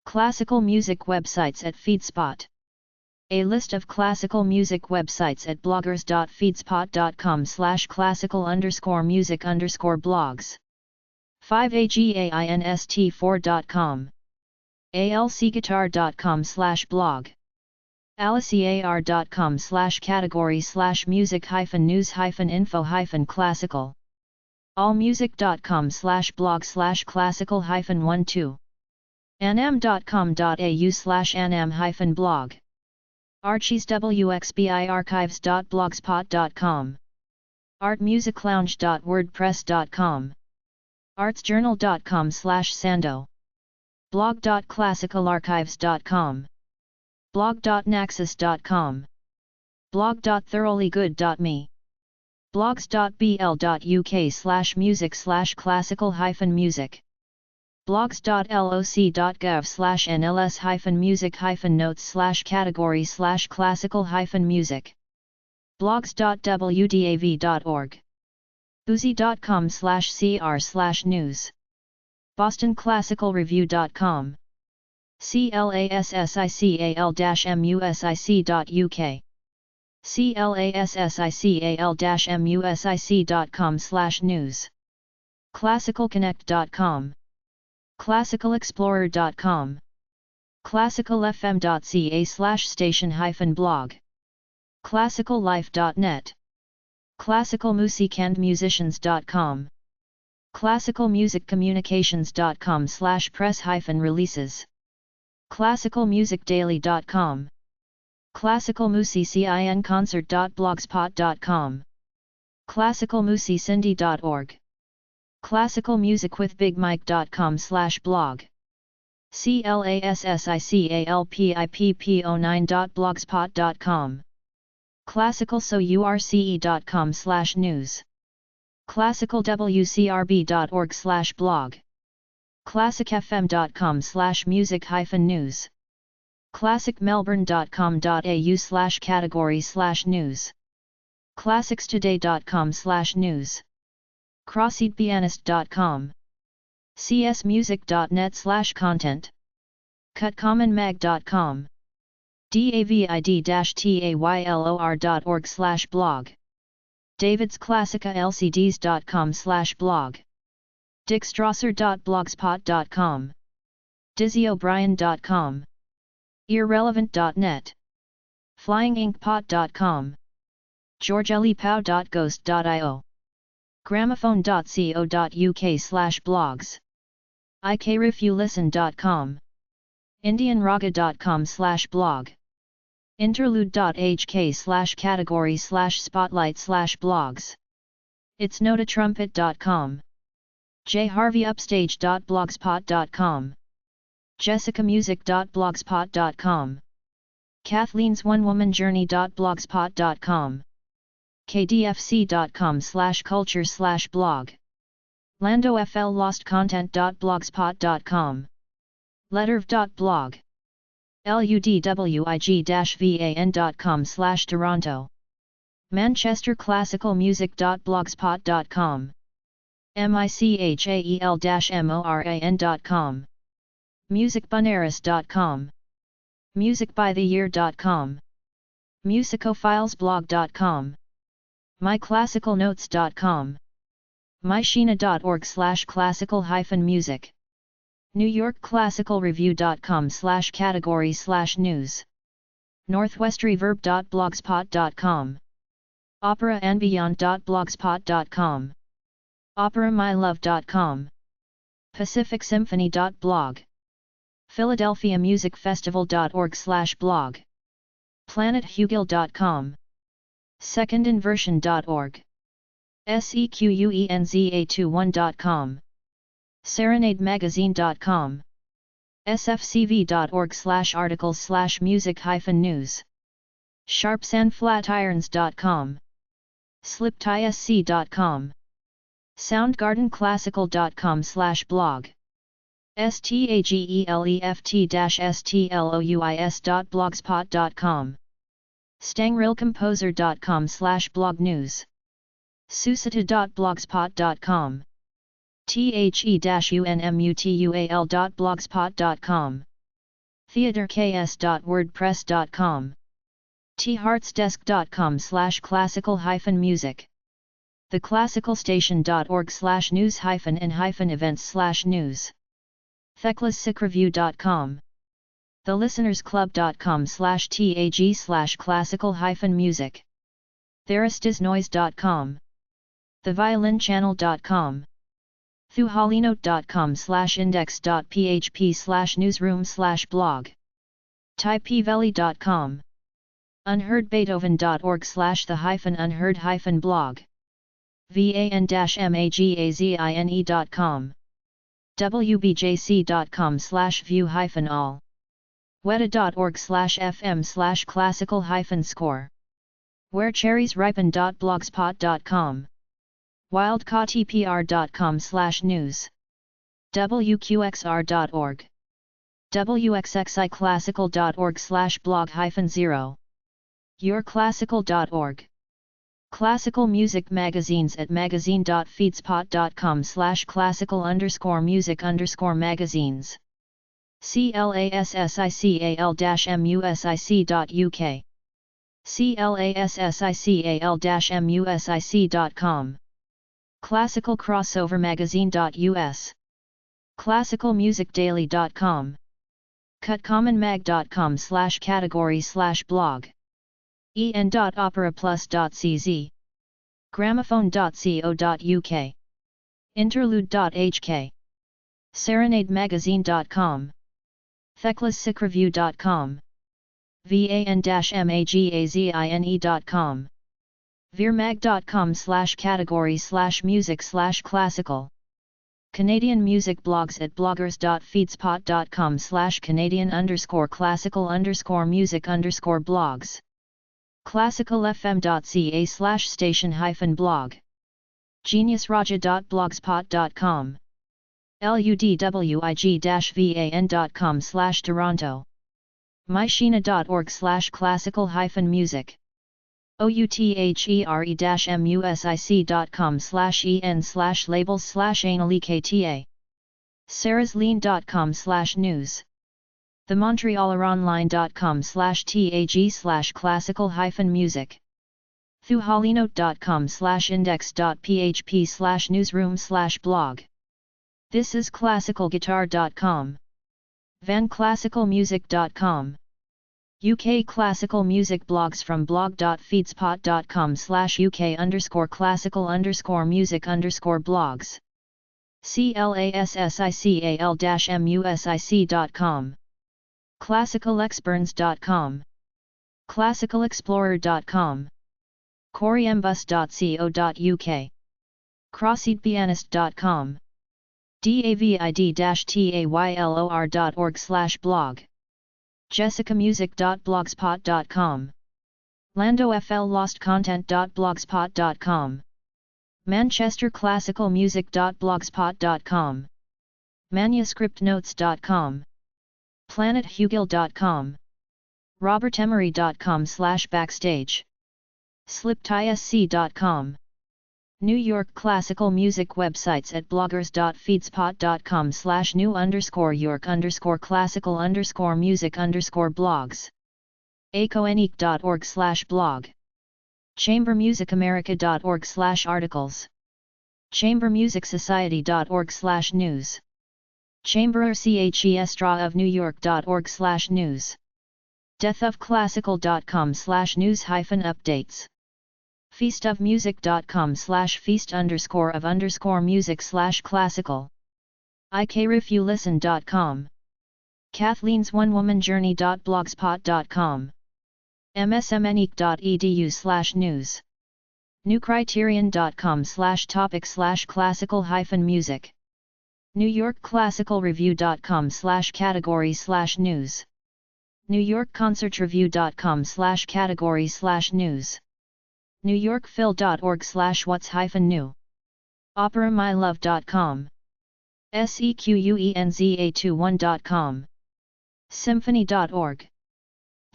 Classical music websites at Feedspot. A list of classical music websites at bloggers.feedspot.com/classical_music_blogs. 5against4.com. alcguitar.com/blog. alicar.com/category/music-news-info-classical. allmusic.com/blog/classical-12. anam.com.au/anam-blog. archieswxbiarchives.blogspot.com. artmusiclounge.wordpress.com. artsjournal.com/sando. blog.classicalarchives.com. blog.naxos.com. blog.thoroughlygood.me. blogs.bl.uk/music/classical-music. blogs.loc.gov/nls-music-notes/category/classical-music. blogs.wdav.org. boozy.com/cr/news. bostonClassicalReview.com. classical-music.uk. classical-music.com/news. classicalconnect.com. classicalexplorer.com. classicalfm.ca/station-blog. classicallife.net. classicalmusikandmusicians.com. classicalmusiccommunications.com/press-releases. classicalmusicdaily.com. classicalmusicconcert.blogspot.com. classicalmusicindy.org. classicalmusicwithbigmike.com/blog. classicalpipp09.blogspot.com. classicalsource.com/news. classicalwcrb.org/blog. classicfm.com/music-news. classicmelbourne.com.au/category/news. classicstoday.com/news. crosseedpianist.com. csmusic.net/content. cutcommonmag.com. david-taylor.org/blog. davidsclassicalcds.com/blog. dickstrasser.blogspot.com. dizzyobrien.com. irrelevant.net. flyinginkpot.com. georgelipau.ghost.io. gramophone.co.uk/blogs. ikrifulisten.com. indianraga.com/blog. interlude.hk/category/spotlight/blogs. itsnotatrumpet.com. jharveyupstage.blogspot.com. jessicamusic.blogspot.com. kathleen's onewomanjourney.blogspot.com. kdfc.com/culture/blog. landoflostcontent.blogspot.com. letterv.blog. ludwig-van.com/Toronto. manchesterclassicalmusic.blogspot.com. michael-moran.com. musicbanaras.com. musicbytheyear.com. musicophilesblog.com. myclassicalnotes.com. myshina.org/classical-music. newyorkclassicalreview.com/category/news. northwestreverb.blogspot.com. operaandbeyond.blogspot.com. operamylove.com. pacificsymphony.blog. philadelphiamusicfestival.org/blog. planethugil.com. secondinversion.org. sequenza21.com. serenademagazine.com. sfcv.org/articles/music-news. sharpsandflatirons.com. sliptysc.com. soundgardenclassical.com/blog. stageleft-stlouis.blogspot.com. stangrilcomposer.com/blog news. susita.blogspot.com. the-unmutual.blogspot.com. theaterks.wordpress.com, theheartsdesk.com/classical-music, theclassicalstation.org/news-and-events/news, theclassicreview.com, thelistenersclub.com/tag/classical-music, theristisnoise.com, theviolinchannel.com, thuholinote.com/index.php/newsroom/blog, typevalley.com, unheardbeethoven.org/the-unheard-blog, van-magazine.com, wbjc.com/view-all, weta.org/fm/classical-score, wherecherriesripen.blogspot.com, wildcatpr.com/news, wqxr.org, wxxiclassical.org/blog-0, yourclassical.org, classical music magazines at magazine.feedspot.com/classical_music_magazines, classical-music.uk, classical-music.com, classicalcrossovermagazine.us, classicalmusicdaily.com, cutcommonmag.com/category/blog, en.operaplus.cz, gramophone.co.uk, interlude.hk, serenademagazine.com, theclassicreview.com, van-magazine.com, veermag.com/category/music/classical, Canadian music blogs at bloggers.feedspot.com/Canadian_classical_music_blogs, classicalfm.ca/station-blog, geniusraja.blogspot.com, ludwig-van.com/Toronto, myshina.org/classical-music, outhere-music.com/en/labels/analikta, sarahslean.com/news, themontrealeronline.com/tag/classical-music, thuholinote.com/index.php/newsroom/blog, thisisclassicalguitar.com, vanclassicalmusic.com, UK classical music blogs from blog.feedspot.com/UK_classical_music_blogs, classical-music.com, classicalexperns.com, classicalexplorer.com, coriembus.co.uk, crosseedpianist.com, david-taylor.org/blog, jessicamusic.blogspot.com, landoflostcontent.blogspot.com, manchesterclassicalmusic.blogspot.com, manuscriptnotes.com, planethugil.com, robertemery.com/backstage, sliptysc.com, New York classical music websites at bloggers.feedspot.com/new_york_classical_music_blogs, aconique.org/blog, chambermusicamerica.org/articles, chambermusicsociety.org/news, chamberorchestra of New York.org/news, deathofclassical.com/news-updates, feast_of music.com/feast_of_music/classical, ikreviewlisten.com, kathleen's-one-woman-journey.blogspot.com, msmnic.edu/news, newcriterion.com/topic/classical-music, New York Classical Review.com/category/news, New York Concertreview.com/category/news, newyorkphil.org/what's-new, operamylove.com, sequenza21.com, symphony.org,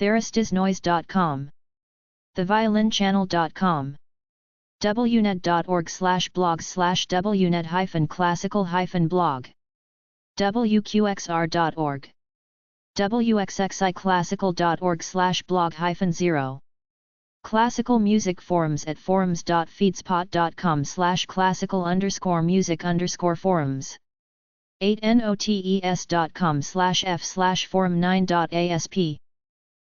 theristisnoise.com, theviolinchannel.com, wnet.org/blogs/wnet-classical-blog, wqxr.org. wxxiclassical.org/blog-0. Classical music forums at forums.feedspot.com/classical_music_forums. 8notes.com/f/forum9.asp.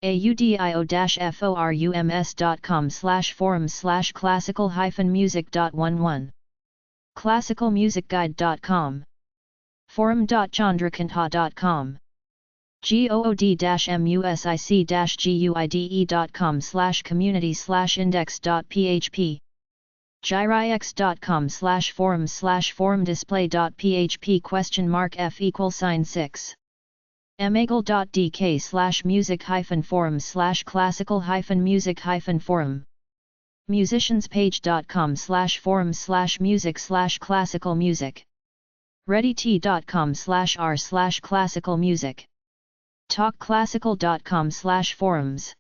audio-forums/forums/classical-music.11. classicalmusicguide.com. forum.chandrakantha.com. good-music.com/community/index.php. gyrix.com/forum/display.php?f=6. emagle.dk/music-forums/classical-music-forum. musicianspage.com/forums/music/classical-music. readyt.com/r/classical-music. talkclassical.com/forums.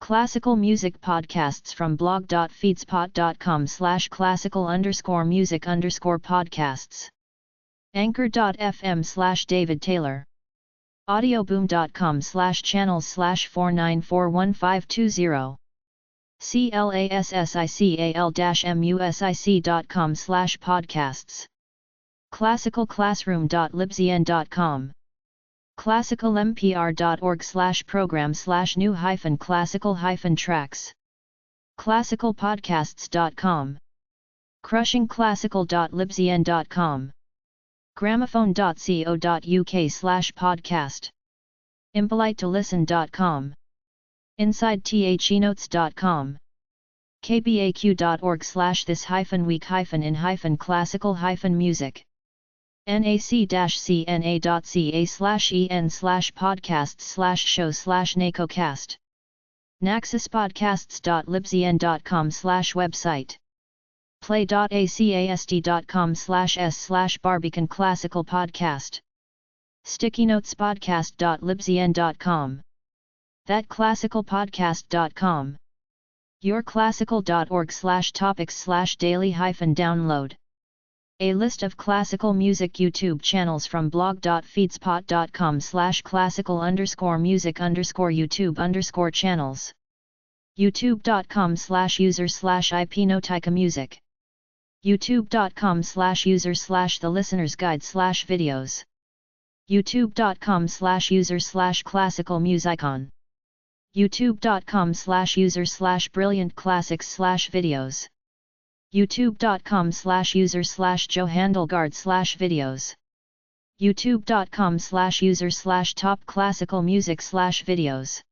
Classical music podcasts from blog.feedspot.com/classical_music_podcasts. anchor.fm/David Taylor. audioboom.com/channels/4941520. classical-music.com/podcasts. classicalclassroom.libcn.com. classicalmpr.org/program/new-classical-tracks. classicalpodcasts.com. crushingclassical.libcn.com. gramophone.co.uk/podcast. impolitetolisten.com. insidethenotes.com. kbaq.org/this-week-in-classical-music. nac-cna.ca/en/podcasts/show/nacocast. naxuspodcasts.libcn.com/website. play.acast.com/s/barbican classical podcast. stickynotespodcast.libcn.com. thatclassicalpodcast.com. yourclassical.org/topics/daily-download. A list of classical music YouTube channels from blog.feedspot.com/classical_music_YouTube_channels. youtube.com/user/ipnoticamusic. youtube.com/user/the listener's guide/videos. youtube.com/user/classicalmusicon. youtube.com/user/brilliant classics/videos. youtube.com/user/johandelgard/videos. youtube.com/user/top classical music/videos.